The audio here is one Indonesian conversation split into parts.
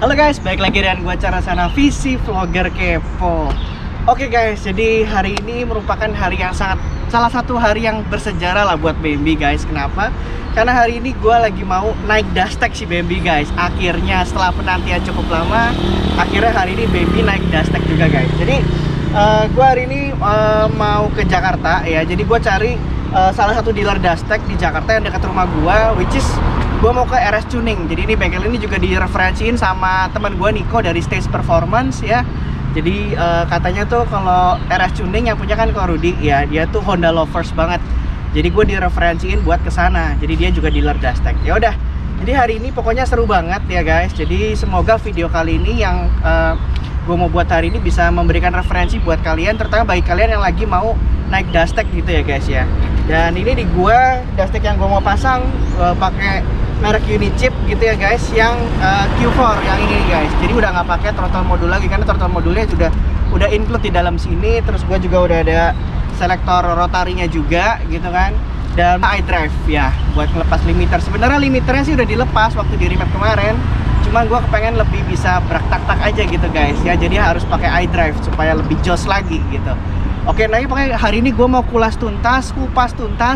Halo guys, balik lagi dengan gua Carasana, visi vlogger kepo. Oke guys, jadi hari ini merupakan hari yang salah satu hari yang bersejarah lah buat BMB guys. Kenapa? Karena hari ini gua lagi mau naik Dastek si BMB guys. Akhirnya setelah penantian cukup lama, akhirnya hari ini BMB naik Dastek juga guys. Jadi gua hari ini mau ke Jakarta ya. Jadi gua cari salah satu dealer Dastek di Jakarta yang dekat rumah gua, which is gue mau ke RS Tuning. Jadi ini bengkel ini juga direferensiin sama teman gue Niko dari Stage Performance ya. Jadi katanya tuh kalau RS Tuning yang punya kan kalau Rudy ya, dia tuh Honda lovers banget. Jadi gue direferensiin buat kesana. Jadi dia juga dealer Dastek. Ya udah. Jadi hari ini pokoknya seru banget ya guys. Jadi semoga video kali ini yang gue mau buat hari ini bisa memberikan referensi buat kalian, terutama bagi kalian yang lagi mau naik Dastek gitu ya guys ya. Dan ini di gua Dastek yang gue mau pasang pakai merek Unichip gitu ya guys, yang Q4 yang ini guys. Jadi udah nggak pakai throttle modul lagi karena throttle modulnya udah include di dalam sini. Terus gue juga udah ada selektor rotarinya juga gitu kan, dan iDrive ya buat ngelepas limiter. Sebenarnya limiternya sih udah dilepas waktu di remap kemarin, cuman gue kepengen lebih bisa berak-tak-tak aja gitu guys ya. Jadi harus pakai iDrive supaya lebih jos lagi gitu. Oke, nah pokoknya hari ini gue mau kupas tuntas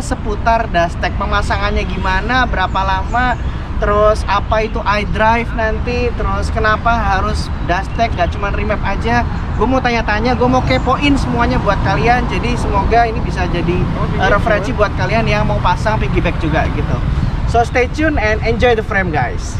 seputar Dastek, pemasangannya gimana, berapa lama, terus apa itu iDrive nanti, terus kenapa harus Dastek, gak cuma remap aja. Gue mau tanya-tanya, gue mau kepoin semuanya buat kalian. Jadi semoga ini bisa jadi referensi buat kalian yang mau pasang piggyback juga gitu. So stay tune and enjoy the frame guys.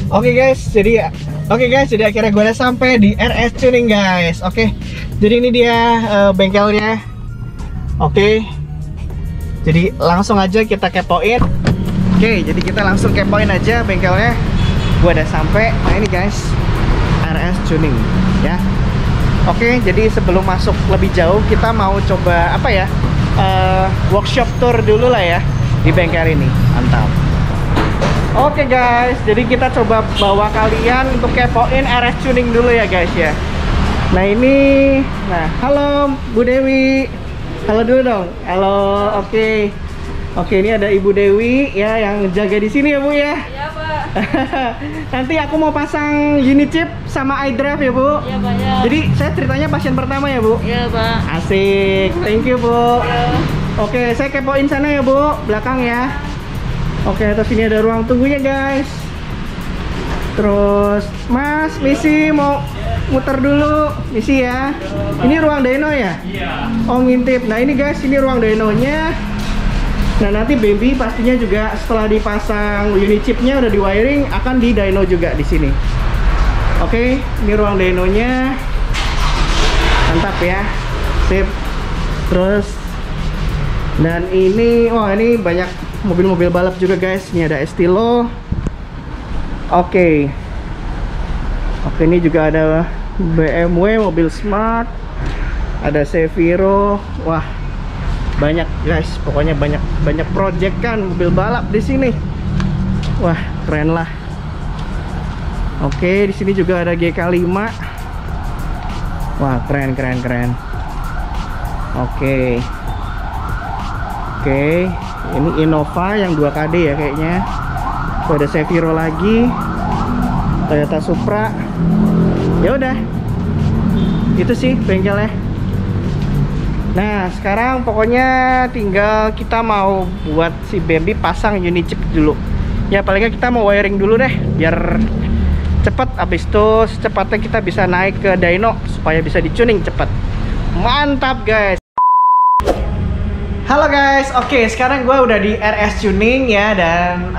Oke guys, jadi akhirnya gue udah sampai di RS Tuning guys. Oke, jadi ini dia bengkelnya. Oke, jadi langsung aja kita kepoin. Oke, jadi kita langsung kepoin aja bengkelnya. Gue udah sampai. Nah ini guys, RS Tuning ya. Oke, jadi sebelum masuk lebih jauh, kita mau coba apa ya, workshop tour dulu lah ya di bengkel ini. Mantap. Oke guys, jadi kita coba bawa kalian untuk kepoin RS Tuning dulu ya guys ya. Nah ini, halo Bu Dewi, halo dulu dong, halo. Oke, ini ada Ibu Dewi ya yang jaga di sini ya Bu ya. Iya Pak. Nanti aku mau pasang Unichip sama iDrive ya Bu. Iya Pak ya. Jadi saya ceritanya pasien pertama ya Bu. Iya Pak. Asik, thank you Bu. Ya. Oke, saya kepoin sana ya Bu, belakang ya. Oke, terus ini ada ruang tunggunya guys. Terus Mas, misi mau muter dulu, misi ya. Ini ruang dyno ya? Iya. Oh ngintip. Nah ini guys, ini ruang dynonya. Nah nanti baby pastinya juga setelah dipasang Unichipnya udah di wiring akan di dyno juga di sini. Oke, ini ruang dynonya. Mantap ya. Sip. Terus dan ini, wah ini banyak mobil-mobil balap juga guys. Ini ada Estilo. Oke, ini juga ada BMW mobil smart, ada Seviro. Wah banyak guys, pokoknya banyak project kan mobil balap di sini. Wah keren lah. Oke, di sini juga ada GK5. Wah keren. Oke, ini Innova yang 2KD ya kayaknya. Tuh ada Seviro lagi, Toyota Supra. Ya udah, itu sih bengkelnya. Nah sekarang pokoknya tinggal kita mau buat si BMB pasang Unichip dulu. Ya paling nggak kita mau wiring dulu deh, biar cepet. Abis itu secepatnya kita bisa naik ke dyno supaya bisa dicuning cepet. Mantap guys. Halo guys, oke sekarang gue udah di RS Tuning ya. Dan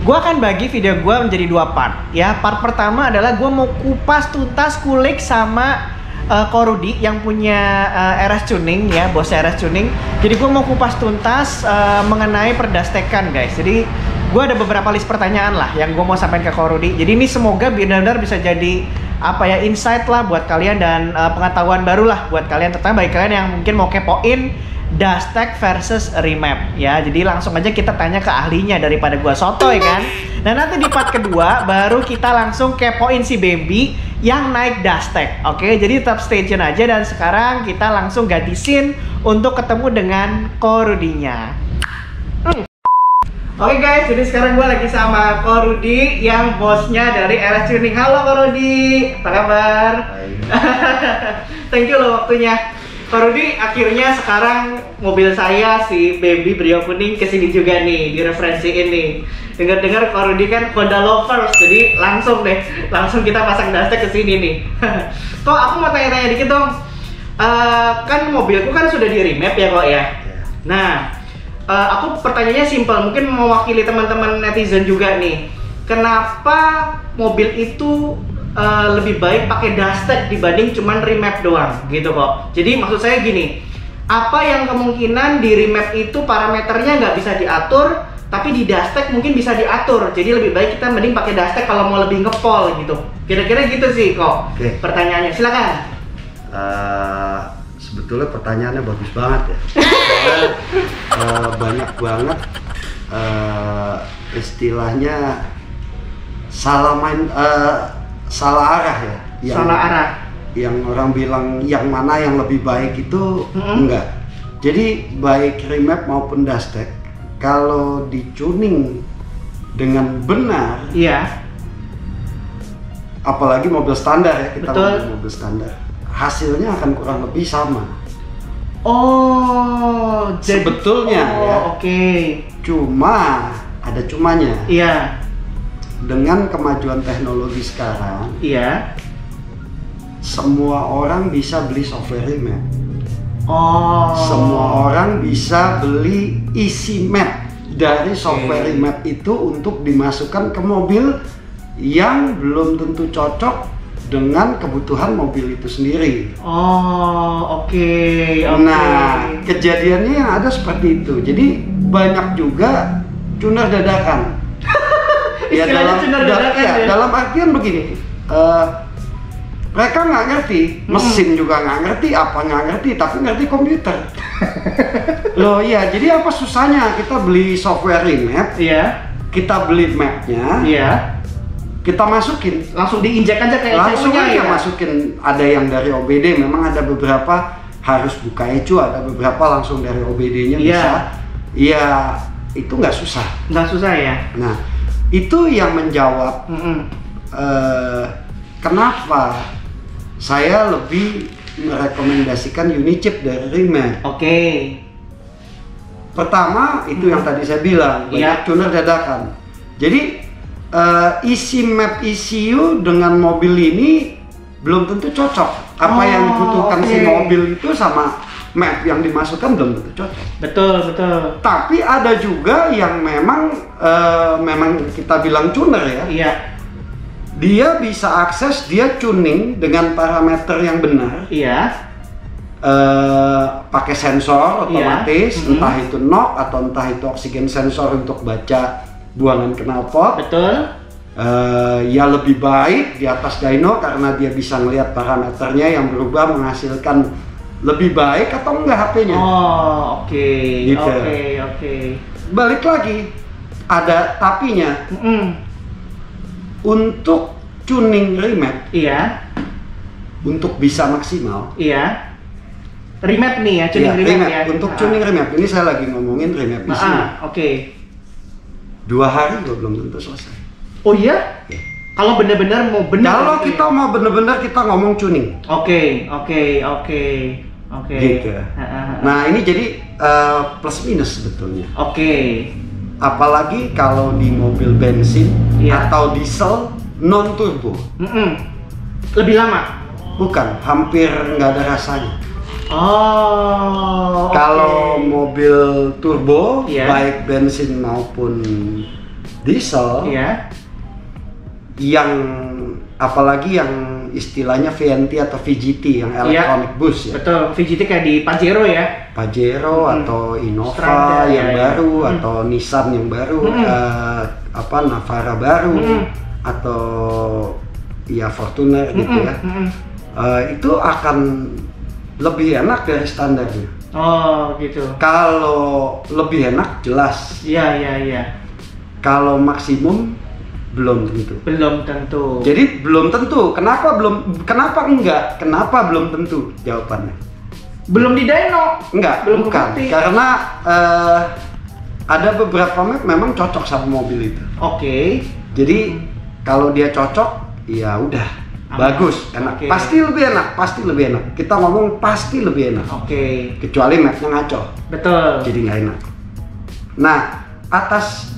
gue akan bagi video gue menjadi dua part ya. Part pertama adalah gue mau kupas tuntas kulik sama Ko Rudi yang punya RS Tuning ya, bos RS Tuning. Jadi gue mau kupas tuntas mengenai perdastekan guys. Jadi gue ada beberapa list pertanyaan lah yang gue mau sampaikan ke Ko Rudi. Jadi ini semoga benar-benar bisa jadi apa ya, insight lah buat kalian dan pengetahuan baru lah buat kalian, terutama bagi kalian yang mungkin mau kepoin Dastek versus remap ya. Jadi langsung aja kita tanya ke ahlinya daripada gua sotoy kan. Nah nanti di part kedua baru kita langsung kepoin si Bambi yang naik Dastek. Oke, jadi tetap stay tune aja dan sekarang kita langsung ganti scene untuk ketemu dengan Ko Rudinya. Oke guys, jadi sekarang gue lagi sama Ko Rudi yang bosnya dari RS Tuning. Halo Ko Rudi, apa kabar? Thank you loh waktunya. Ko Rudi, akhirnya sekarang mobil saya si Bambi Brio Kuning kesini juga nih, direferensiin nih. Dengar-dengar Ko Rudi kan Honda lovers, jadi langsung kita pasang Dastek kesini nih. Kok aku mau tanya-tanya dikit dong. Kan mobilku kan sudah di remap ya kok ya. Nah, aku pertanyaannya simpel, mungkin mewakili teman-teman netizen juga nih. Kenapa mobil itu lebih baik pakai Dastek dibanding cuman remap doang gitu kok? Jadi maksud saya gini, apa yang kemungkinan di remap itu parameternya nggak bisa diatur, tapi di Dastek mungkin bisa diatur. Jadi lebih baik kita mending pakai Dastek kalau mau lebih ngepol gitu. Kira-kira gitu sih kok. Oke. Pertanyaannya, silakan. Sebetulnya pertanyaannya bagus banget ya. Banyak banget istilahnya salah arah ya. Salah arah. Yang orang bilang yang mana yang lebih baik itu enggak. Jadi baik remap maupun Dastek kalau di-tuning dengan benar, iya. Apalagi mobil standar ya, kita Betul. ngomong mobil standar, hasilnya akan kurang lebih sama. Oh, jadi Sebetulnya ya. Oke. Cuma ada cumanya. Iya. Dengan kemajuan teknologi sekarang, Iya. semua orang bisa beli software remap. Oh. Semua orang bisa beli isi map dari software remap itu untuk dimasukkan ke mobil yang belum tentu cocok dengan kebutuhan mobil itu sendiri. Oh, oke. Nah, kejadiannya yang ada seperti itu. Jadi banyak juga tuner dadakan. Ya, dalam artian begini, mereka nggak ngerti, mesin juga nggak ngerti, apa nggak ngerti, tapi ngerti komputer. Loh iya, jadi apa susahnya kita beli software remap? Iya. Kita beli mapnya, Iya. kita masukin, Langsung diinjek aja kayak langsung ECU-nya aja ya. masukin. Ada yang dari OBD, memang ada beberapa harus buka ECU, ada beberapa langsung dari OBD-nya Iya. bisa. Iya, itu nggak susah. Nggak susah ya. Nah, itu yang menjawab kenapa saya lebih merekomendasikan Unichip dari remap. Oke. Pertama, itu yang tadi saya bilang, banyak tuner dadakan. Jadi isi map ECU dengan mobil ini belum tentu cocok. Apa yang dibutuhkan si mobil itu sama map yang dimasukkan belum tentu cocok. Betul. Tapi ada juga yang memang kita bilang tuner ya. Iya. Dia bisa akses, dia tuning dengan parameter yang benar. Iya. Pakai sensor otomatis, Iya. entah itu knock atau entah itu oksigen sensor untuk baca buangan knalpot. Betul. Ya lebih baik di atas dyno karena dia bisa ngelihat parameternya yang berubah menghasilkan lebih baik atau enggak HP-nya. Oh, oke. Gitu. Oke. Balik lagi, ada tapinya. Untuk tuning remap, Iya. untuk bisa maksimal. Iya. Remap nih ya, tuning remap remap. ya. Untuk tuning remap, ini saya lagi ngomongin remap isi. Oke. 2 hari juga belum tentu selesai. Oh iya? Ya. Kalau benar-benar mau benar. Kalau gitu kita ya? mau bener-bener kita ngomong tuning. Oke. Gitu. Nah ini jadi plus minus sebetulnya. Oke. Apalagi kalau di mobil bensin Iya. atau diesel non turbo. Lebih lama. Bukan, hampir nggak ada rasanya. Oh. Kalau mobil turbo, Iya. baik bensin maupun diesel, Iya. yang apalagi yang istilahnya VNT atau VGT yang electronic boost ya. Betul, VGT kayak di Pajero ya. Pajero atau Innova Strada, yang ya. baru atau Nissan yang baru, Navara baru atau ya Fortuner gitu ya. Itu akan lebih enak dari standarnya. Oh gitu. Kalau lebih enak jelas. Iya. Kalau maksimum belum tentu. Belum tentu. Jadi belum tentu. Kenapa enggak? Kenapa belum tentu? Jawabannya. Belum di dyno. Enggak, belum bukan. kebukti. Karena ada beberapa map memang cocok sama mobil itu. Oke. Jadi kalau dia cocok, ya udah. Bagus, enak. Oke. Pasti lebih enak. Kita ngomong pasti lebih enak. Oke. Kecuali mapnya ngaco. Betul. Jadi nggak enak. Nah, atas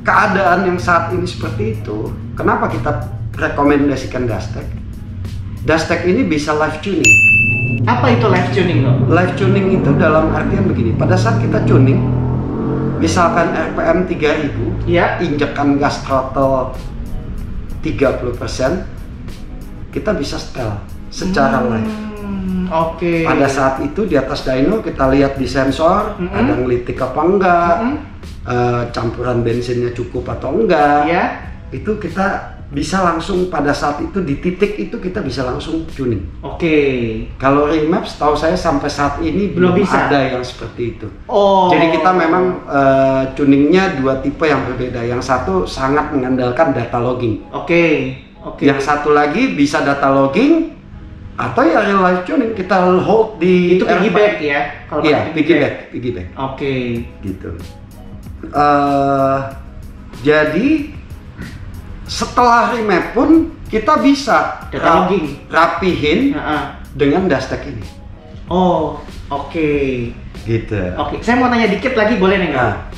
keadaan yang saat ini seperti itu, kenapa kita rekomendasikan Dastech? Dastech ini bisa live tuning. Apa itu live tuning loh? Live tuning itu dalam artian begini, pada saat kita tuning, misalkan RPM 3000, Ya. injekan gas throttle 30%, kita bisa setel secara live. Oke. Pada saat itu di atas dyno kita lihat di sensor, ada ngelitik apa enggak, campuran bensinnya cukup atau enggak. Ya. Itu kita bisa langsung pada saat itu di titik itu kita bisa langsung tuning. Oke. Kalau remap setahu saya sampai saat ini Belum belum bisa. ada yang seperti itu. Oh. Jadi kita memang tuningnya dua tipe yang berbeda. Yang satu sangat mengandalkan data logging. Oke. Yang satu lagi bisa data logging atau ya real life tuning, kita hold di Itu piggyback ya? Kalau Iya, pakai piggyback. Oke. Gitu. Jadi setelah remap pun kita bisa Data logging. rapihin dengan Dastech ini. Oh, oke. Gitu. Oke, saya mau tanya dikit lagi boleh nih nggak? Nah.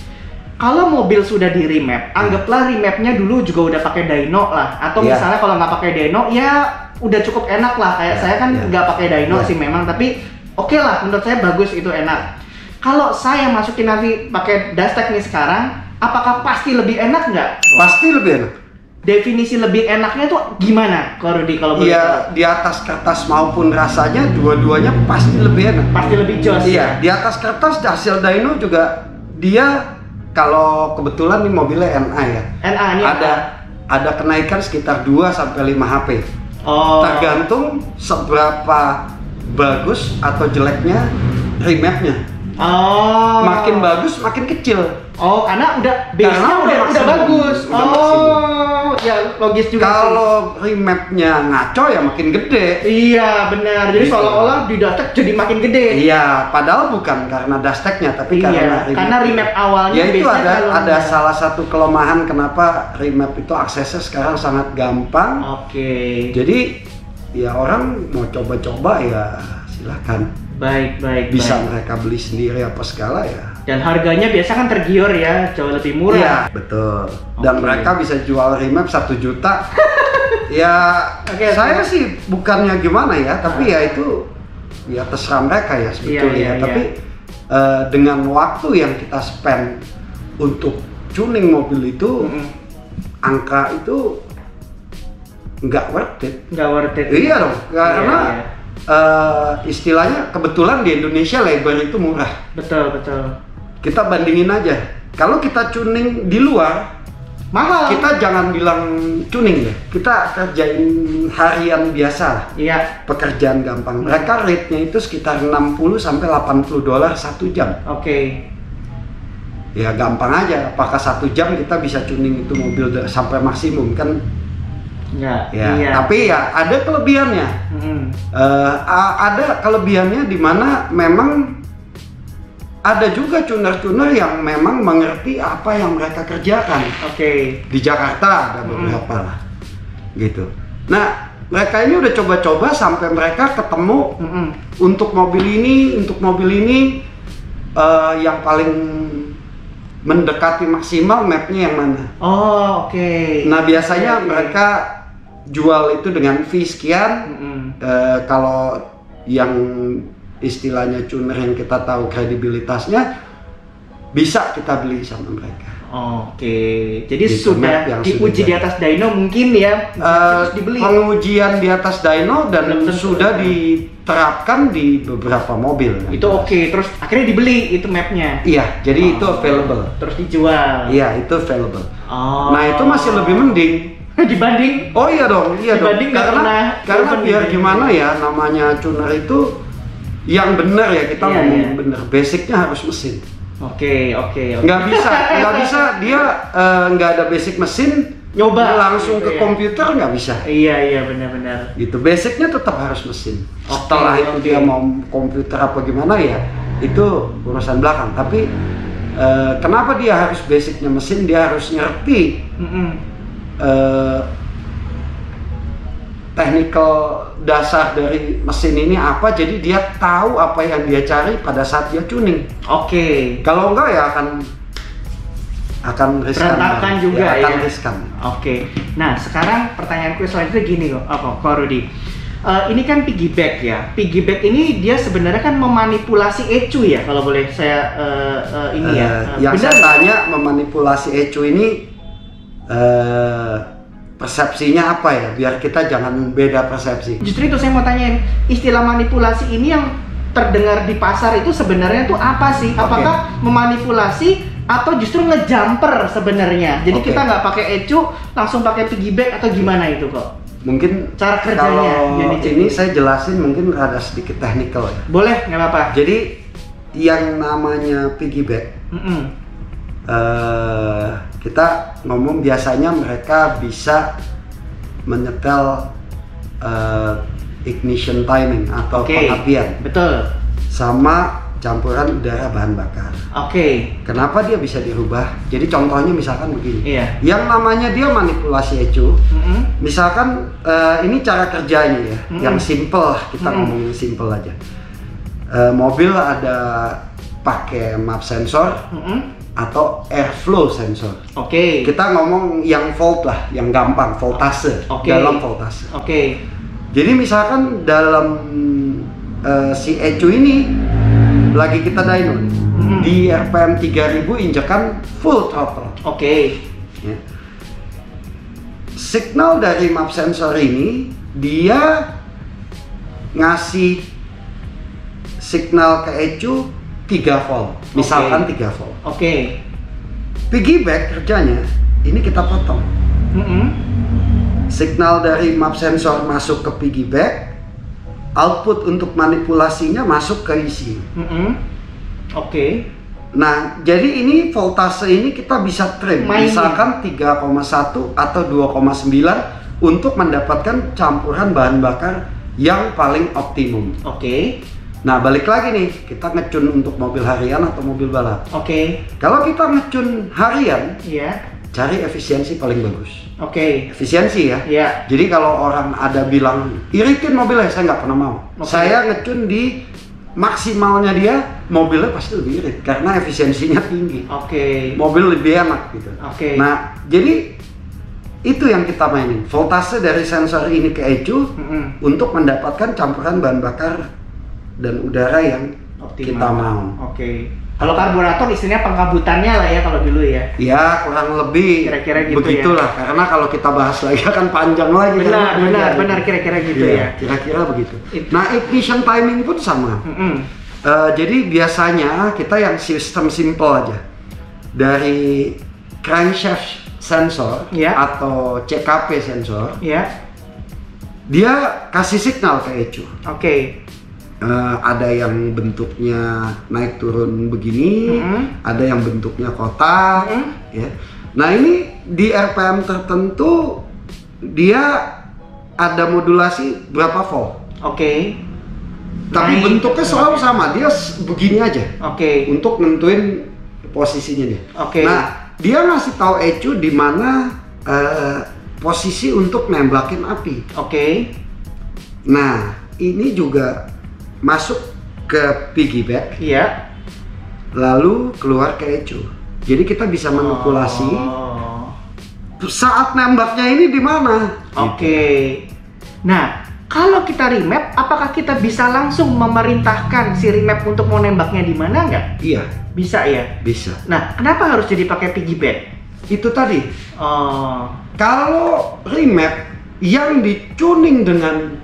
Kalau mobil sudah di remap, anggaplah remapnya dulu juga udah pakai dyno lah, atau Iya. misalnya kalau nggak pakai dyno, ya udah cukup enak lah. Kayak Iya, saya kan iya. nggak pakai dyno Iya. sih memang, tapi oke lah, menurut saya bagus itu enak. Kalau saya masukin nanti pakai Dastech nih sekarang, apakah pasti lebih enak nggak? Pasti lebih enak. Definisi lebih enaknya tuh gimana, Ko Rudi, kalau boleh tahu? Iya, di atas kertas maupun rasanya dua-duanya pasti lebih enak. Pasti lebih jos. Iya, di atas kertas hasil dyno juga dia kalau kebetulan nih mobilnya NA ya. NA ini ada kenaikan sekitar 2 sampai 5 HP. Oh. Tergantung seberapa bagus atau jeleknya remapnya. Oh. Makin bagus makin kecil. Oh, karena Karena base-nya udah maksimum. bagus. Udah maksimum. Ya logis juga sih. Kalau remapnya ngaco ya makin gede. Iya benar. Jadi Gitu. seolah-olah di Dastech jadi makin gede. Iya, padahal bukan karena Dastech-nya tapi Iya, karena remap awalnya ya itu biasanya kalau ada enggak. salah satu kelemahan kenapa remap itu aksesnya sekarang sangat gampang. Oke. Jadi ya orang mau coba-coba ya silakan. Baik. Bisa mereka beli sendiri apa segala ya. Dan harganya biasa kan tergiur ya, jauh lebih murah. Iya, betul. Dan Oke. mereka bisa jual remap 1 juta. Ya, Oke, saya sih bukannya gimana ya, tapi ya itu ya terserah mereka ya sebetulnya. Iya. Tapi dengan waktu yang kita spend untuk tuning mobil itu, angka itu nggak worth it. Nggak worth it. Iya dong, karena Iya. istilahnya kebetulan di Indonesia labor itu murah. Betul. Kita bandingin aja. Kalau kita tuning di luar, Mahal. kita jangan bilang tuning deh. Kita kerjain harian biasa lah. Iya. Pekerjaan gampang. Mereka rate-nya itu sekitar 60 sampai 80 dolar 1 jam. Oke. Ya gampang aja. Apakah 1 jam kita bisa tuning itu mobil sampai maksimum kan? Enggak. Ya. Iya. Tapi ya ada kelebihannya. Ada kelebihannya di mana memang ada juga tuner-tuner yang memang mengerti apa yang mereka kerjakan. Oke. Di Jakarta ada beberapa lah, gitu. Nah, mereka ini udah coba-coba sampai mereka ketemu untuk mobil ini yang paling mendekati maksimal mapnya yang mana. Oh, oke. Nah, biasanya Oke. mereka jual itu dengan fee sekian. Kalau yang istilahnya tuner yang kita tahu kredibilitasnya bisa kita beli sama mereka. Oke, jadi Gitu, sudah map yang diuji sudah di atas dyno mungkin ya, terus dibeli. Pengujian di atas dyno dan Belum tentu. sudah diterapkan di beberapa mobil. Itu oke, terus akhirnya dibeli itu mapnya. Iya, jadi itu available. Terus dijual. Iya, itu available. Oh. Nah, itu masih lebih mending. Dibanding. Oh iya dong, Dibanding nggak pernah karena proven biar gitu. gimana ya, namanya tuner itu yang benar ya, kita Iya, ngomong iya. benar. Basicnya harus mesin. Oke. Nggak bisa dia nggak ada basic mesin Nyoba langsung gitu ke ya. komputer, nggak bisa. Iya benar-benar. Gitu, basicnya tetap harus mesin. Oke, Setelah itu oke. dia mau komputer apa gimana ya, itu urusan belakang. Tapi kenapa dia harus basicnya mesin? Dia harus ngerti technical dasar dari mesin ini apa, jadi dia tahu apa yang dia cari pada saat dia tuning. Oke. Kalau enggak ya akan riskan. Berantakan juga ya. Akan riskan. Oke. Nah, sekarang pertanyaanku selanjutnya gini kok, Rudi. Ini kan piggyback ya. Piggyback ini dia sebenarnya kan memanipulasi ECU ya, kalau boleh saya ini ya. Yang Benar saya nggak? tanya, memanipulasi ECU ini persepsinya apa ya, biar kita jangan beda persepsi. Justru itu saya mau tanyain, istilah manipulasi ini yang terdengar di pasar itu sebenarnya tuh apa sih? Apakah memanipulasi atau justru ngejumper sebenarnya? Jadi Oke. kita nggak pakai ECU, langsung pakai piggyback atau gimana itu kok? Mungkin Cara kerjanya, kalau unit ini saya jelasin mungkin rada sedikit teknikal ya. Boleh, nggak apa-apa. Jadi yang namanya piggyback, kita ngomong biasanya mereka bisa menyetel ignition timing atau Oke. pengapian Betul. sama campuran udara bahan bakar. Oke. Kenapa dia bisa dirubah? Jadi contohnya misalkan begini. Iya. Yang namanya dia manipulasi ECU. Misalkan ini cara kerjanya ya, yang simple lah, kita ngomongin simple aja. Mobil ada pakai map sensor atau airflow sensor. Oke. Kita ngomong yang volt lah, yang gampang, voltase, Oke. dalam voltase. Oke. Jadi misalkan dalam si ECU ini lagi kita dyno di RPM 3000 injekan full throttle. Oke. Ya. Signal dari map sensor ini dia ngasih signal ke ECU 3 volt, misalkan 3 volt. Oke. Piggyback kerjanya ini kita potong. Signal dari map sensor masuk ke piggyback, output untuk manipulasinya masuk ke ECU. Oke. Nah, jadi ini voltase ini kita bisa trim, Mainin. misalkan 3,1 atau 2,9 untuk mendapatkan campuran bahan bakar yang paling optimum. Oke. Nah, balik lagi nih, kita ngecun untuk mobil harian atau mobil balap. Oke. Kalau kita ngecun harian, Iya. cari efisiensi paling bagus. Oke. Efisiensi ya. Iya. Jadi kalau orang ada bilang iritin mobilnya, saya nggak pernah mau. Oke. Saya ngecun di maksimalnya dia, mobilnya pasti lebih irit karena efisiensinya tinggi. Oke. Mobil lebih enak gitu. Oke. Nah, jadi itu yang kita mainin. Voltase dari sensor ini ke ECU untuk mendapatkan campuran bahan bakar dan udara yang Optimal. kita mau. Oke. Kalau karburator istilahnya pengkabutannya lah ya kalau dulu ya. Ya kurang lebih Kira-kira gitu begitulah, karena kalau kita bahas lagi akan panjang lagi. Benar kira-kira gitu Iya, ya. kira-kira begitu. It- Nah, ignition timing pun sama. Jadi biasanya kita yang sistem simple aja, dari crankshaft sensor Ya. atau CKP sensor, Ya. dia kasih signal ke ECU. Oke. Ada yang bentuknya naik turun begini, ada yang bentuknya kotak, ya. Nah ini di RPM tertentu dia ada modulasi berapa volt, Oke. tapi Naik. bentuknya selalu sama, dia begini aja Oke. untuk nentuin posisinya dia. Oke. Nah dia ngasih tahu ECU di mana posisi untuk nembakin api. Oke. Nah ini juga masuk ke piggyback, Iya. lalu keluar ke ECU. Jadi kita bisa manipulasi Oh. saat nembaknya ini di mana. Oke. Nah, kalau kita remap, apakah kita bisa langsung memerintahkan si remap untuk mau nembaknya di mana nggak? Iya, Bisa ya? Bisa. Nah, kenapa harus jadi pakai piggyback? Itu tadi. Oh, Kalau remap yang dicuning dengan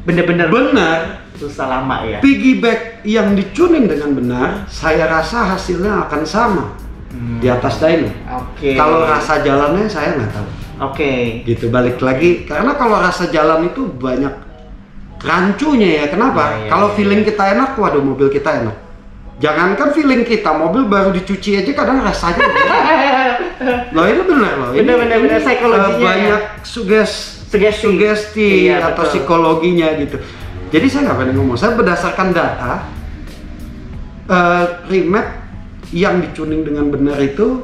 bener-bener benar, susah lama ya? piggyback yang dicuning dengan benar, saya rasa hasilnya akan sama di atas dyno. Oke. Kalau rasa jalannya saya nggak tahu. Oke. Gitu, balik lagi, karena kalau rasa jalan itu banyak rancunya ya. Kenapa? Iya, Kalau iya, feeling kita enak, waduh mobil kita enak. Jangankan feeling kita, mobil baru dicuci aja kadang rasanya loh, ini benar loh. Benar psikologinya banyak ya. sugesti Iya, atau betul. psikologinya gitu. Jadi saya nggak berani ngomong. Saya berdasarkan data remap yang dicuning dengan benar itu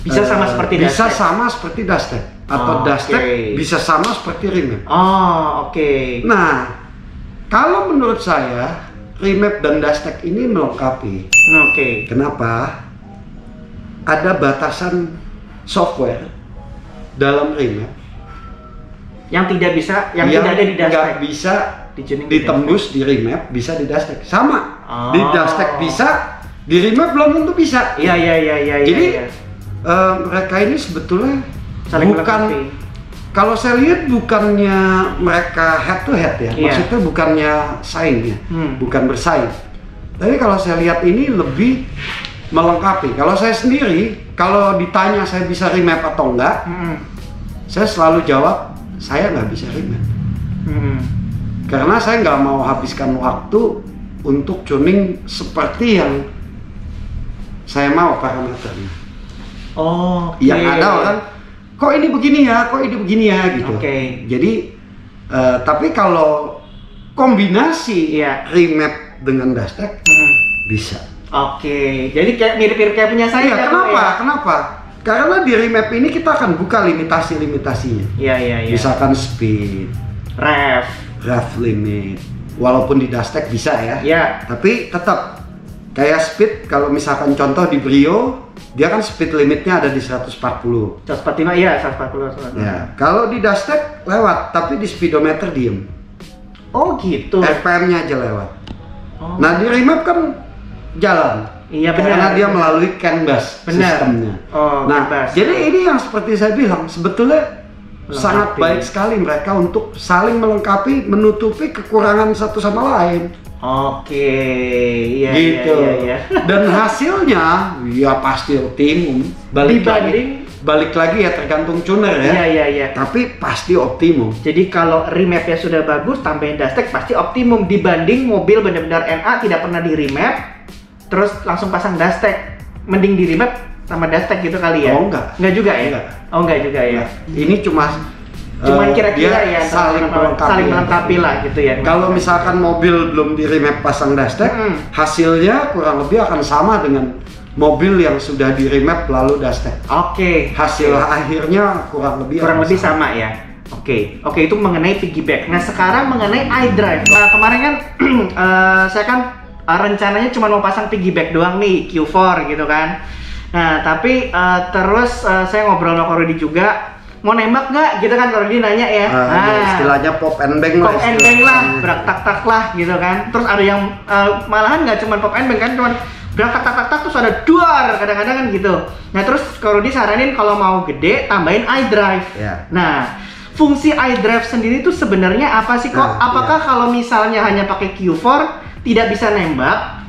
Bisa sama seperti bisa Dustech? sama seperti Dustech atau Oh, Dustech oke. bisa sama seperti remap. Oh, oke. Nah, kalau menurut saya remap dan Dustech ini melengkapi. Oke. Kenapa? Ada batasan software dalam remap Yang tidak bisa, yang tidak ada di nggak Dustech. bisa Dicuning di ditembus di remap, bisa di Dustech. Sama. Oh. Di Dustech bisa, di remap belum tentu bisa. Iya. Jadi iya. mereka ini sebetulnya Saling bukan, melengkapi. kalau saya lihat bukannya mereka head to head ya, Iya. maksudnya bukannya saing ya, bukan bersaing. Tapi kalau saya lihat ini lebih melengkapi. Kalau saya sendiri, kalau ditanya saya bisa remap atau enggak, saya selalu jawab saya nggak bisa remap. Karena saya nggak mau habiskan waktu untuk tuning seperti yang saya mau parameternya. Oh, oke. Yang ada orang, kok ini begini ya, kok ini begini ya gitu. Oke. Jadi, tapi kalau kombinasi Iya. remap dengan Dustech bisa. Oke. Jadi kayak mirip-mirip kayak punya saya. Iya, kan, kenapa? ya? Kenapa? Karena di remap ini kita akan buka limitasi-limitasinya. Iya. Misalkan speed, rev limit. Walaupun di Dustech bisa ya. Iya. Tapi tetap kayak speed, kalau misalkan contoh di Brio, dia kan speed limitnya ada di 140. 145, iya 140. Ya, kalau di Dustech lewat, tapi di speedometer diem. Oh gitu. RPM-nya aja lewat. Oh. Nah, di remap kan jalan. Iya, benar. Karena dia melalui CAN bus Benar. sistemnya. Oh, nah, CAN bus. jadi ini yang seperti saya bilang, sebetulnya sangat baik sekali mereka untuk saling melengkapi, menutupi kekurangan satu sama lain. Oke, iya. Gitu. Iya. Dan hasilnya ya pasti optimum. Balik lagi ya, tergantung tuner ya. Iya. Tapi pasti optimum. Jadi kalau remapnya sudah bagus, tambahin Dustech pasti optimum dibanding mobil benar-benar NA tidak pernah di remap, terus langsung pasang Dustech. Mending di remap sama Dustech gitu kali ya? Oh, enggak. Enggak juga ya? Enggak. Oh enggak juga ya? Ini cuman kira-kira dia ya saling melengkapi lah gitu ya. Kalau misalkan mobil belum di remap pasang Dustech, hasilnya kurang lebih akan sama dengan mobil yang sudah di remap lalu Dustech. Oke. Hasil akhirnya kurang lebih sama ya. Oke, itu mengenai piggyback. Nah sekarang mengenai iDrive. Kemarin kan saya kan rencananya cuma mau pasang piggyback doang nih Q4 gitu kan. Nah tapi terus saya ngobrol sama Korudi juga, mau nembak nggak gitu kan, Korudi nanya ya. Istilahnya pop and bang lah. Pop and bang lah, berak tak lah gitu kan. Terus ada yang malahan nggak cuma pop and bang kan, cuma berak tak terus ada duar kadang-kadang kan gitu. Nah terus Korudi saranin kalau mau gede tambahin iDrive. Ya. Nah fungsi iDrive sendiri itu sebenarnya apa sih kok? Apakah kalau misalnya hanya pakai Q4 tidak bisa nembak,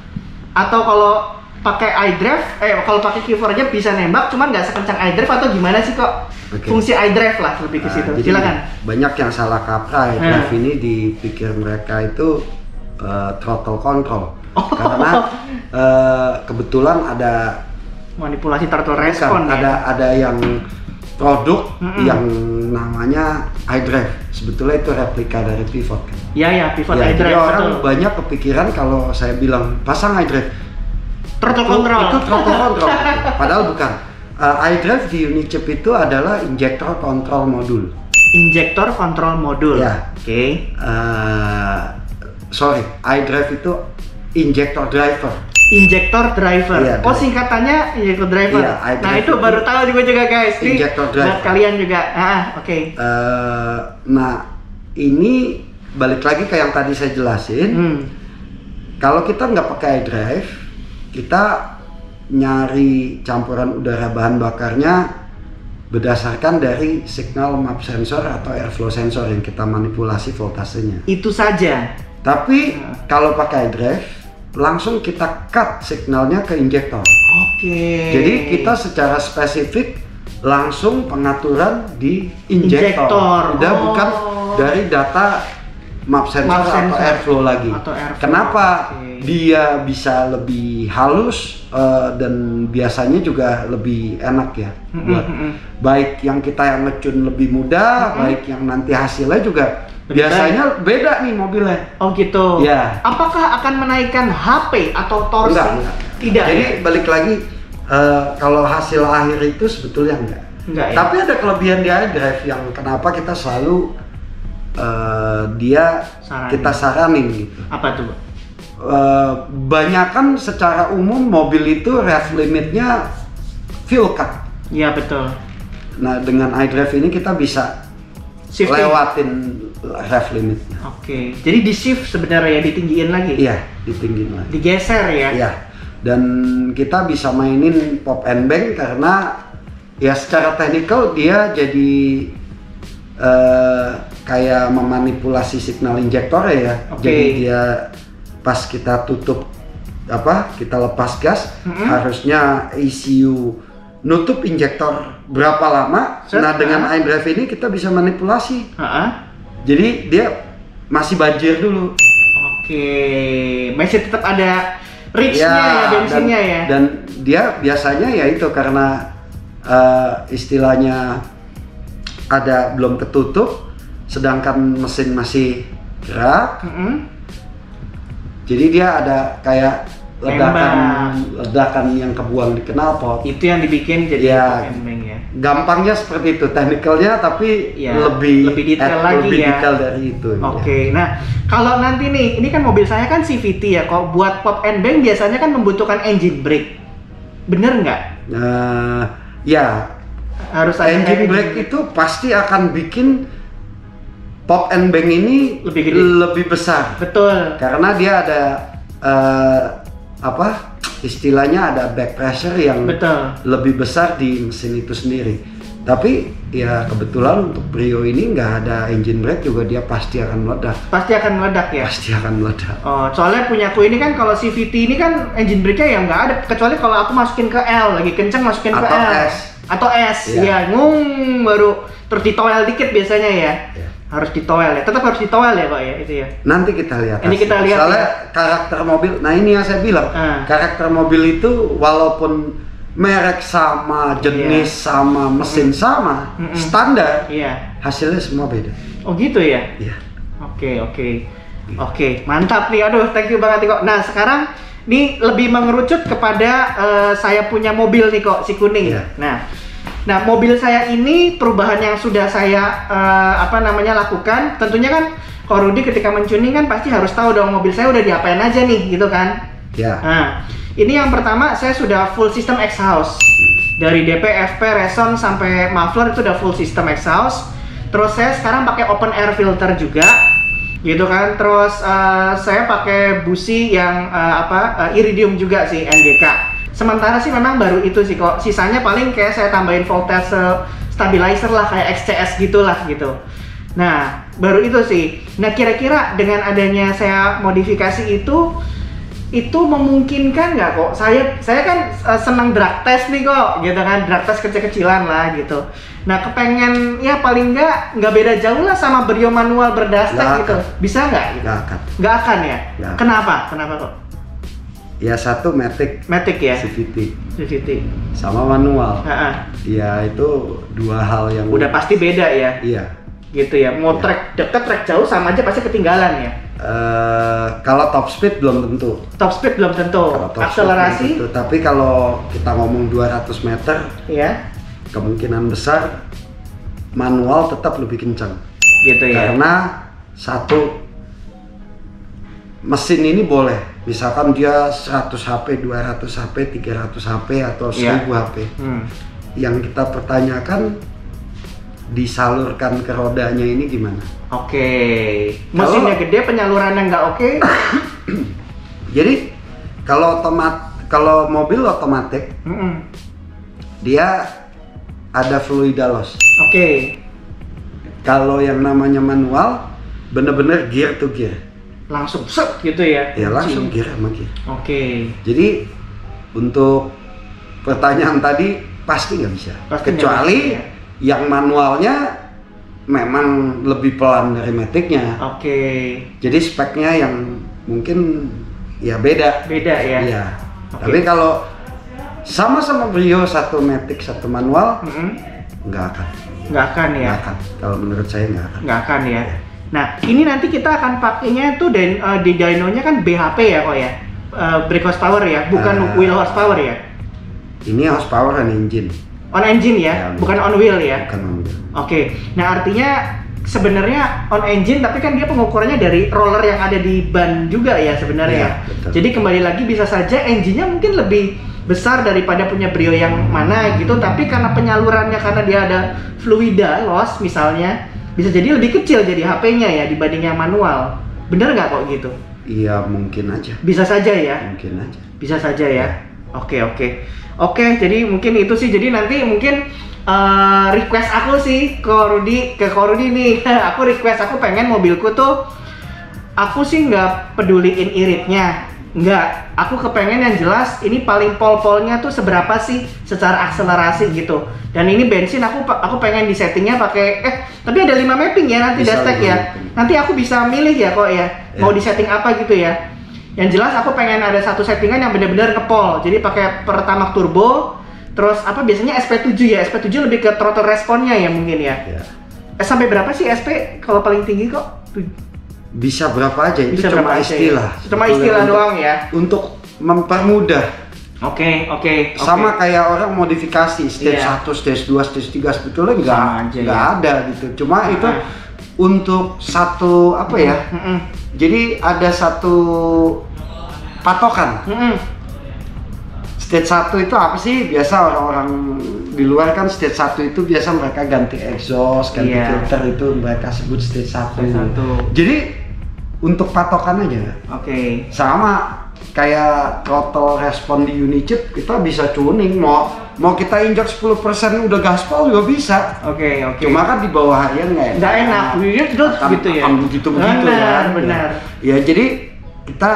atau kalau pakai iDrive, kalau pakai Q4 aja bisa nembak, cuman nggak sekencang iDrive, atau gimana sih kok? Okay. Fungsi iDrive lah lebih ke situ. Jadi Silakan. banyak yang salah kaprah iDrive ini dipikir mereka itu throttle control. Karena kebetulan ada Manipulasi turtle respon ya. ada yang produk yang namanya iDrive. Sebetulnya itu replika dari Pivot kan. Iya, Pivot Ya, iDrive. jadi orang betul. banyak kepikiran kalau saya bilang pasang iDrive Throttle control. itu throttle control. Padahal bukan. iDrive di Unichip itu adalah injektor kontrol modul. Injektor kontrol modul. Ya. Oke. Sorry, iDrive itu injektor driver. Injektor driver. Iya, Oh singkatannya injektor driver. Iya, nah itu baru tahu juga guys. Ini Injektor driver. buat kalian juga. Oke. Nah, ini balik lagi ke yang tadi saya jelasin. Kalau kita nggak pakai iDrive, kita nyari campuran udara bahan bakarnya berdasarkan dari signal map sensor atau airflow sensor yang kita manipulasi voltasenya. Itu saja. Tapi kalau pakai iDrive langsung kita cut signalnya ke injektor. Oke. Jadi kita secara spesifik langsung pengaturan di injektor. Udah bukan dari data map sensor atau airflow lagi. Kenapa? Dia bisa lebih halus dan biasanya juga lebih enak ya buat baik yang kita yang ngecun lebih mudah, baik yang nanti hasilnya juga biasanya beda nih mobilnya. Oh gitu. Ya. Apakah akan menaikkan HP atau torsi? Enggak. Tidak. Jadi balik lagi kalau hasil akhir itu sebetulnya enggak. Ya? Tapi ada kelebihan di iDrive yang kenapa kita selalu kita saranin gitu. Apa tuh? Banyakan secara umum mobil itu rev limitnya fuel cut. Iya betul. Nah dengan iDrive ini kita bisa lewatin rev limitnya. Oke. Jadi di shift sebenarnya ya, ditinggiin lagi? Iya, ditinggiin lagi. Digeser ya? Iya. Dan kita bisa mainin pop and bang karena ya secara teknikal dia jadi kayak memanipulasi signal injektor ya. Jadi dia pas kita tutup kita lepas gas harusnya ECU nutup injektor berapa lama. Nah dengan iDrive ini kita bisa manipulasi. Jadi dia masih banjir dulu. Oke, masih tetap ada reach-nya ya bensinnya ya. Dan dia biasanya ya itu karena istilahnya ada belum ketutup, sedangkan mesin masih gerak. Jadi dia ada kayak ledakan yang kebuang di knalpot. Itu yang dibikin jadi pop and bang ya. Gampangnya seperti itu teknikalnya, tapi lebih detail lagi lebih ya. Detail dari itu. Oke. Nah kalau nanti nih, ini kan mobil saya kan CVT ya. Kok buat pop and bang biasanya kan membutuhkan engine brake, bener nggak? Ya. Harus ada engine brake itu pasti akan bikin pop and bang ini lebih besar. Betul. Karena dia ada istilahnya ada back pressure yang lebih besar di mesin itu sendiri. Tapi ya kebetulan untuk Brio ini nggak ada engine brake juga, dia pasti akan meledak. Pasti akan meledak ya? Pasti akan meledak. Oh, soalnya punyaku ini kan kalau CVT ini kan engine brake-nya yang nggak ada, kecuali kalau aku masukin ke L, lagi kenceng masukin ke L. Atau S, ya baru terus ditowel dikit biasanya ya. Harus ditowel ya, tetap harus ditowel ya Pak ya, itu ya. Nanti kita lihat. Ini kita lihat. Soalnya karakter mobil, nah ini yang saya bilang, karakter mobil itu walaupun merek sama, jenis sama, mesin sama, standar, hasilnya semua beda. Oh gitu ya? Iya. Oke, mantap nih, aduh thank you banget nih kok. Nah sekarang nih lebih mengerucut kepada saya punya mobil nih kok, si kuning. Nah mobil saya ini perubahan yang sudah saya lakukan, tentunya kan kalau Rudy ketika mentuning kan pasti harus tahu dong mobil saya udah diapain aja nih gitu kan. Nah ini yang pertama, saya sudah full system exhaust dari DP, FP, Reson sampai muffler itu udah full system exhaust. Terus saya sekarang pakai open air filter juga gitu kan. Terus saya pakai busi yang iridium juga sih, NGK. Sementara sih memang baru itu sih kok, sisanya paling kayak saya tambahin voltage stabilizer lah, kayak XCS gitulah gitu. Nah baru itu sih. Nah kira-kira dengan adanya saya modifikasi itu memungkinkan nggak kok? Saya kan senang drag test nih kok, gitu kan, drag test kecil-kecilan lah gitu. Nah kepengen ya paling nggak beda jauh lah sama Brio manual berdastek gitu. Bisa nggak? Gitu? Nggak akan ya? Kenapa kok? Ya satu Matic ya? CVT sama manual. Ya itu dua hal yang udah pasti beda ya? Iya. Gitu ya, mau track dekat, track jauh sama aja pasti ketinggalan ya? Kalau top speed belum tentu. Akselerasi? Tapi kalau kita ngomong 200 meter, kemungkinan besar manual tetap lebih kencang. Gitu ya? Karena satu, mesin ini boleh misalkan dia 100 HP, 200 HP, 300 HP atau 1000 HP. Yang kita pertanyakan disalurkan ke rodanya ini gimana? Mesinnya gede, penyalurannya nggak oke. Jadi kalau kalau mobil otomatis dia ada fluida loss. Oke. Kalau yang namanya manual, bener-bener gear to gear. Langsung set gitu ya? Ya langsung gear sama gear. Oke. Jadi untuk pertanyaan tadi pasti nggak bisa. Pasti Kecuali nggak bisa, ya? yang manualnya memang lebih pelan dari Matic-nya. Oke. Jadi speknya yang mungkin ya beda. Beda ya? Iya. Oke. Tapi kalau sama-sama Brio, satu Matic satu manual, nggak akan. Nggak akan ya? Nggak akan. Kalau menurut saya nggak akan. Nggak akan ya? Nah, ini nanti kita akan pakainya tuh di dyno-nya kan BHP ya kok ya? Brake horsepower ya? Bukan wheel horsepower ya? Ini horsepower and engine. On engine ya? Bukan on wheel ya? Bukan on wheel. Oke. Nah, artinya sebenarnya on engine tapi kan dia pengukurannya dari roller yang ada di ban juga ya sebenarnya. Ya, betul. Jadi kembali lagi bisa saja engine-nya mungkin lebih besar daripada punya Brio yang mana gitu, tapi karena penyalurannya karena dia ada fluida loss misalnya, bisa jadi lebih kecil jadi HP-nya ya dibanding yang manual. Bener nggak kok gitu? Iya mungkin aja. Bisa saja ya? Mungkin aja. Bisa saja ya? Oke, jadi mungkin itu sih. Jadi nanti mungkin request aku sih ke Rudi nih. Aku request, aku pengen mobilku tuh, aku sih nggak peduliin iritnya. Nggak, aku kepengen yang jelas ini paling pol-polnya tuh seberapa sih secara akselerasi gitu. Dan ini bensin aku pengen di settingnya pakai tapi ada 5 mapping ya nanti Dastek ya. Nanti aku bisa milih ya kok ya, mau di setting apa gitu ya. Yang jelas aku pengen ada satu settingan yang benar-benar ngepol. Jadi pakai Pertamax turbo, terus apa biasanya SP7 ya. SP7 lebih ke throttle responnya ya mungkin ya. Sampai berapa sih SP kalau paling tinggi kok? Bisa berapa aja, itu Bisa cuma berapa aja istilah. ya? Cuma istilah doang ya. Untuk mempermudah. Oke. Sama kayak orang modifikasi stage Iya. 1, stage 2, stage 3 sebetulnya Sama aja, nggak ya. ada gitu. Cuma itu untuk satu apa ya? Jadi ada satu patokan. Stage 1 itu apa sih? Biasa orang-orang di luar kan stage 1 itu biasa mereka ganti exhaust, ganti filter, itu mereka sebut stage 1. Jadi untuk patokan aja. Oke. Sama kayak throttle respon di Unichip, kita bisa tuning, mau kita injak 10% udah gaspol juga bisa. Oke. Cuma kan di bawah harian nggak enak, gitu ya. Begitu kan. Benar. Ya jadi kita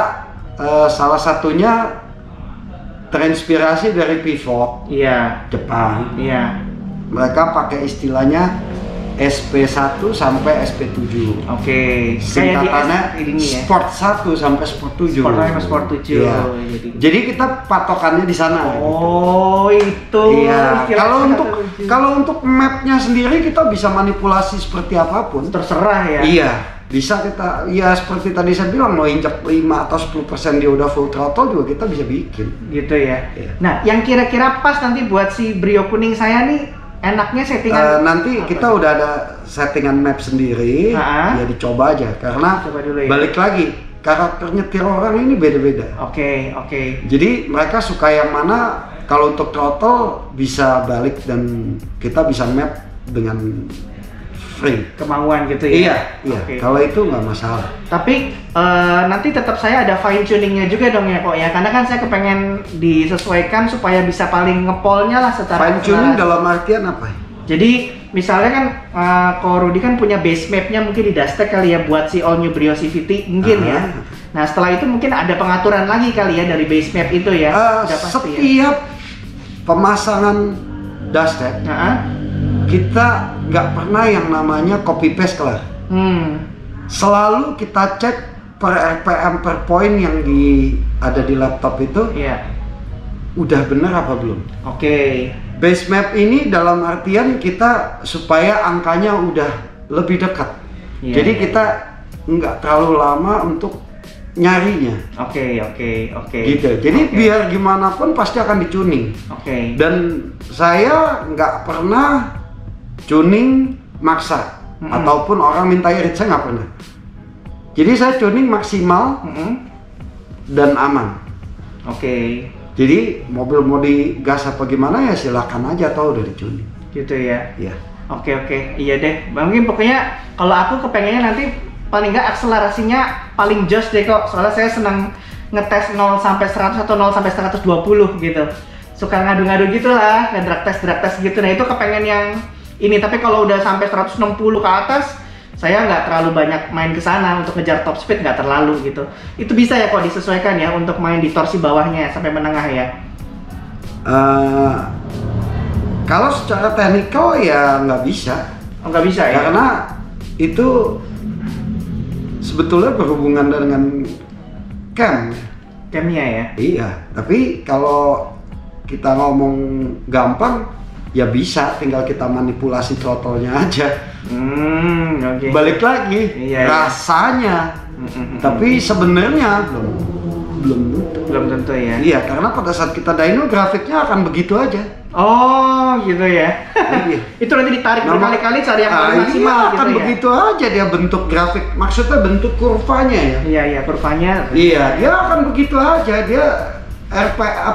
salah satunya terinspirasi dari Pivot. Iya. Jepang. Iya. Mereka pakai istilahnya SP1 sampai SP7. Oke. Singkatannya Sport 1 sampai Sport 7. Sport 1 sampai Sport 7. Iya. Jadi kita patokannya di sana. Oh, itu. Iya. Kalau untuk mapnya sendiri kita bisa manipulasi seperti apapun. Terserah ya. Iya. Bisa kita, ya seperti tadi saya bilang, mau injak 5 atau 10% dia udah full throttle juga kita bisa bikin. Gitu ya. Iya. Nah, yang kira-kira pas nanti buat si Brio kuning saya nih, enaknya settingan nanti kita udah ada settingan map sendiri, ya dicoba aja karena dulu ya. balik lagi karakter nyetir orang ini beda-beda. Oke. Jadi mereka suka yang mana. Kalau untuk throttle bisa balik dan kita bisa map dengan free kemauan gitu ya. Iya. Okay. Kalau itu nggak masalah. Tapi nanti tetap saya ada fine tuningnya juga dong ya kok ya, karena kan saya kepengen disesuaikan supaya bisa paling ngepolnya lah secara fine tuning dalam artian apa? Jadi misalnya kan Ko Rudi kan punya base mapnya mungkin di Dastek kali ya buat si all new Brio CVT mungkin ya. Nah setelah itu mungkin ada pengaturan lagi kali ya dari base map itu ya. Setiap pemasangan Dastek kita nggak pernah yang namanya copy paste kelar. Selalu kita cek per RPM per point yang ada di laptop itu. Udah bener apa belum? Oke. Base map ini dalam artian kita supaya angkanya udah lebih dekat. Jadi kita nggak terlalu lama untuk nyarinya. Oke. Gitu. Jadi biar gimana pun pasti akan dicuning. Dan saya nggak pernah tuning maksa ataupun orang minta irit, saya nggak pernah. Jadi saya tuning maksimal dan aman. Jadi mobil mau digas apa gimana ya silakan aja, tahu udah dicuning. Gitu ya. Iya. Oke. Iya deh. Mungkin pokoknya kalau aku kepengennya nanti paling nggak akselerasinya paling jos deh kok. Soalnya saya senang ngetes 0 sampai 100 atau 0 sampai 120 gitu. Suka ngadu-ngadu gitu lah, drag test gitu. Nah itu kepengen yang ini, tapi kalau udah sampai 160 ke atas, saya nggak terlalu banyak main ke sana untuk ngejar top speed, nggak terlalu gitu. Itu bisa ya kok disesuaikan ya untuk main di torsi bawahnya sampai menengah ya. Kalau secara teknikal ya nggak bisa. Oh, nggak bisa ya? Karena itu sebetulnya berhubungan dengan camnya ya? Iya, tapi kalau kita ngomong gampang, ya bisa, tinggal kita manipulasi throttle-nya aja. Okay. Balik lagi, rasanya. Tapi sebenarnya belum tentu ya. Iya, karena pada saat kita dyno grafiknya akan begitu aja. Oh, gitu ya. Iya. Itu nanti ditarik berkali-kali cari yang paling maksimal gitu akan ya. Begitu aja dia bentuk grafik, maksudnya bentuk kurvanya ya. Iya, kurvanya. Iya, dia akan begitu aja, dia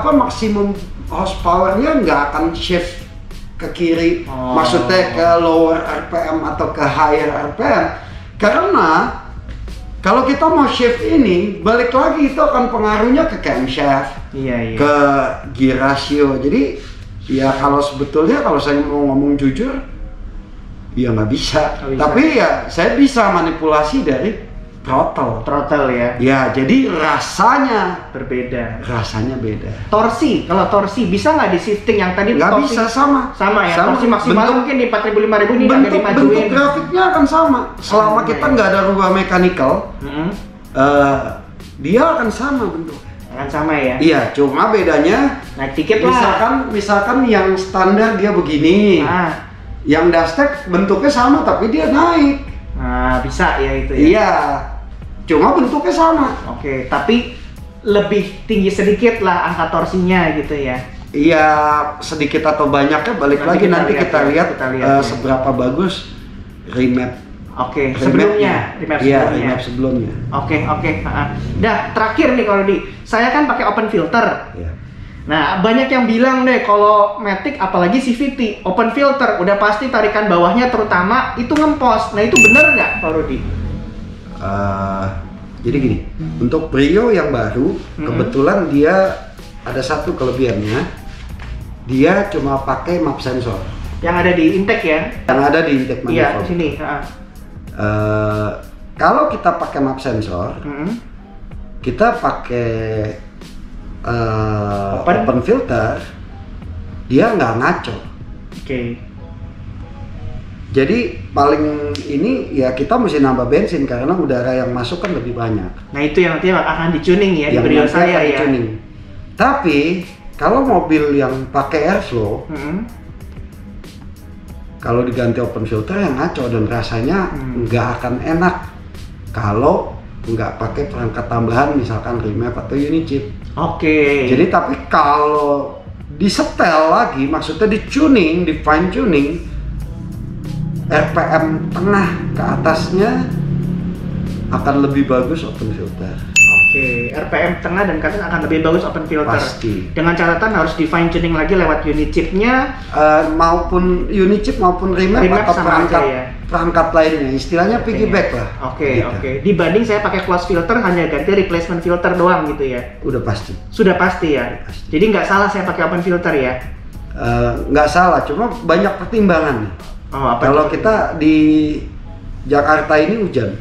maksimum horsepower-nya nggak akan shift ke kiri, maksudnya ke lower RPM atau ke higher RPM, karena kalau kita mau shift ini, balik lagi itu akan pengaruhnya ke camshaft, ke gear ratio. Jadi ya kalau sebetulnya kalau saya mau ngomong jujur, ya nggak bisa. Tapi ya saya bisa manipulasi dari throttle ya. Ya, jadi rasanya berbeda. Rasanya beda. Torsi, kalau torsi bisa nggak di shifting yang tadi? Nggak bisa, sama ya. Torsi maksimal mungkin di 4000 5000 ini agak dimajuin. Bentuk grafiknya akan sama. Selama kita nggak ada rubah mechanical, dia akan sama bentuknya. Akan sama ya? Iya, cuma bedanya naik dikit lah. Misalkan yang standar dia begini, yang dustek bentuknya sama tapi dia naik. Nah, bisa ya itu ya? Iya, cuma bentuknya sama. Oke, tapi lebih tinggi sedikit lah angka torsinya gitu ya? Iya, sedikit atau banyaknya balik lagi nanti kita lihat seberapa bagus remap. Oke, sebelumnya. Remap sebelumnya. Oke. Dah, terakhir nih kalau saya kan pakai open filter. Iya. Nah, banyak yang bilang deh kalau Matic apalagi CVT open filter udah pasti tarikan bawahnya terutama itu ngempos. Nah, itu bener nggak Pak Rudi? Jadi gini, untuk Brio yang baru kebetulan dia ada satu kelebihannya, dia cuma pakai map sensor. Yang ada di intake ya? Yang ada di intake manifold. Iya, di sini. Kalau kita pakai map sensor, kita pakai open filter, dia nggak ngaco. Oke. Jadi paling ini ya kita mesti nambah bensin karena udara yang masuk kan lebih banyak. Nah itu yang nanti akan dicuning ya di Brio saya ya. Dicuning. Tapi kalau mobil yang pakai airflow, kalau diganti open filter yang ngaco dan rasanya nggak akan enak kalau nggak pakai perangkat tambahan misalkan remap atau unit chip. Oke. Jadi tapi kalau disetel lagi, maksudnya di tuning, di fine tuning, RPM tengah ke atasnya akan lebih bagus open filter. Oke, RPM tengah dan ke atas akan lebih bagus open filter. Pasti. Dengan catatan harus di fine tuning lagi lewat unit chipnya, maupun unit chip maupun remap atau perangkat lainnya, istilahnya piggyback lah. Oke. Dibanding saya pakai close filter hanya ganti replacement filter doang gitu ya? Udah pasti. Sudah pasti ya? Pasti. Jadi nggak salah saya pakai open filter ya? Nggak salah, cuma banyak pertimbangan. Kalau kita di Jakarta ini hujan,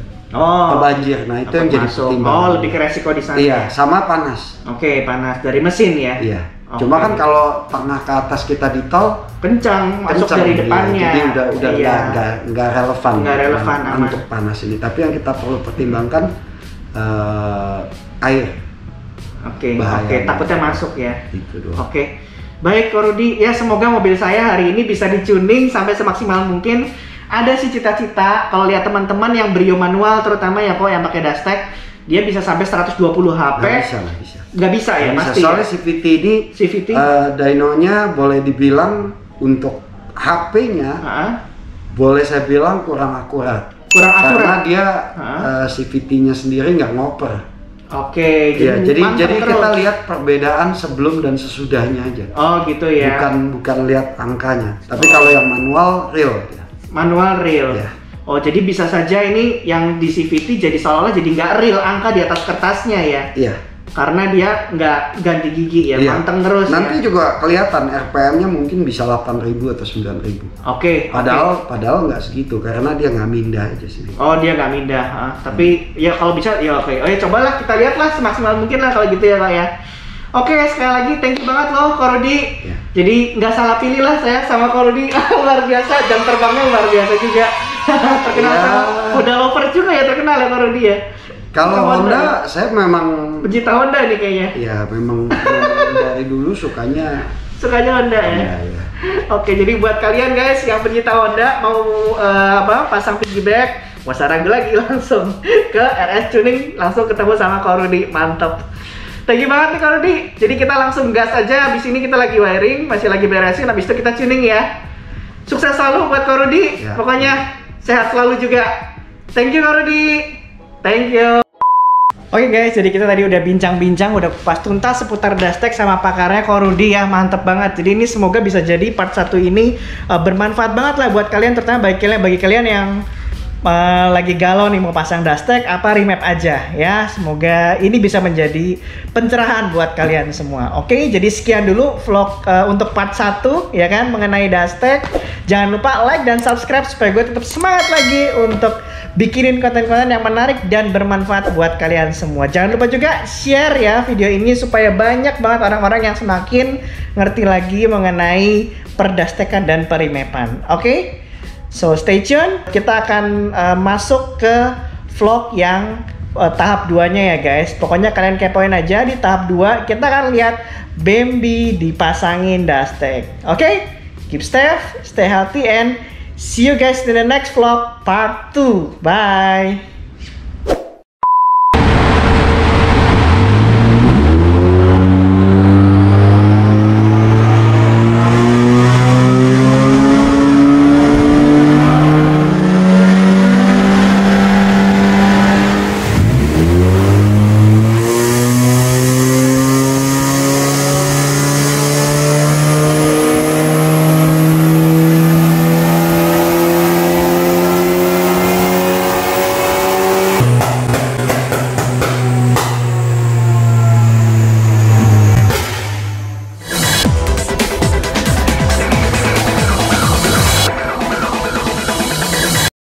banjir, nah itu yang jadi pertimbangan. Lebih ke resiko di sana. Iya, sama panas. Oke, panas dari mesin ya? Iya. Cuma kan kalau tengah ke atas kita di tol kencang masuk dari depannya. Jadi udah nggak relevan. Nggak relevan untuk panas ini. Tapi yang kita perlu pertimbangkan air. Oke. Takutnya masuk ya. Itu doang. Oke. Baik, Ko Rudi. Ya semoga mobil saya hari ini bisa dicuning sampai semaksimal mungkin. Ada sih cita-cita kalau lihat teman-teman yang Brio manual terutama ya kok yang pakai dustek, dia bisa sampai 120 HP. Nggak bisa. Nggak bisa ya, pasti. Soalnya ya? CVT dynonya boleh dibilang untuk HP-nya boleh saya bilang kurang akurat. Karena dia CVT-nya sendiri nggak ngoper. Oke, jadi kita lihat perbedaan sebelum dan sesudahnya aja. Oh gitu ya. Bukan lihat angkanya. Tapi kalau yang manual real. Manual real. Ya. Oh jadi bisa saja ini yang di CVT jadi seolah-olah jadi nggak real angka di atas kertasnya ya? Iya. karena dia nggak ganti gigi ya, Iya. manteng terus. Nanti ya. juga kelihatan RPM-nya mungkin bisa 8.000 atau 9.000. Oke. Padahal nggak segitu karena dia nggak mindah aja sih. Oh, dia nggak mindah. Tapi ya kalau bisa ya oke. Oh ya cobalah kita lihatlah semaksimal mungkin lah kalau gitu ya Pak ya. Oke, sekali lagi thank you banget loh Ko Rudi. Ya. Jadi nggak salah pilih lah saya sama Ko Rudi. Luar biasa, jam terbangnya luar biasa juga. Terkenal Ya. sama Honda lover juga ya, terkenal ya Ko Rudi ya. Kalau Honda. Honda, saya memang Pecinta Honda nih kayaknya. ya memang dari dulu sukanya Sukanya Honda ya. Honda ya. Oke, jadi buat kalian guys yang pencinta Honda mau pasang piggyback, nggak usah ragu lagi, langsung ke RS Tuning, langsung ketemu sama Ko Rudi, mantap. Thank you banget nih Ko Rudi. Jadi kita langsung gas aja. Abis ini kita lagi wiring, masih lagi beresin. Abis itu kita tuning ya. Sukses selalu buat Ko Rudi. Ya. Pokoknya sehat selalu juga. Thank you Ko Rudi. Thank you. Oke guys, jadi kita tadi udah bincang-bincang, udah kupas tuntas seputar Dastek sama pakarnya Ko Rudi ya, mantep banget. Jadi ini semoga bisa jadi part 1 ini bermanfaat banget lah buat kalian, terutama bagi kalian yang lagi galau nih mau pasang Dastek apa remap aja ya. Semoga ini bisa menjadi pencerahan buat kalian semua. Oke, jadi sekian dulu vlog untuk part 1 ya kan mengenai Dastek. Jangan lupa like dan subscribe supaya gue tetap semangat lagi untuk bikinin konten-konten yang menarik dan bermanfaat buat kalian semua. Jangan lupa juga share ya video ini supaya banyak banget orang-orang yang semakin ngerti lagi mengenai perdastekan dan perimepan. Oke? So stay tune, kita akan masuk ke vlog yang tahap 2-nya ya guys. Pokoknya kalian kepoin aja di tahap 2, kita akan lihat Bambi dipasangin Dastek. Oke? Keep safe, stay healthy, and see you guys in the next vlog part 2. Bye!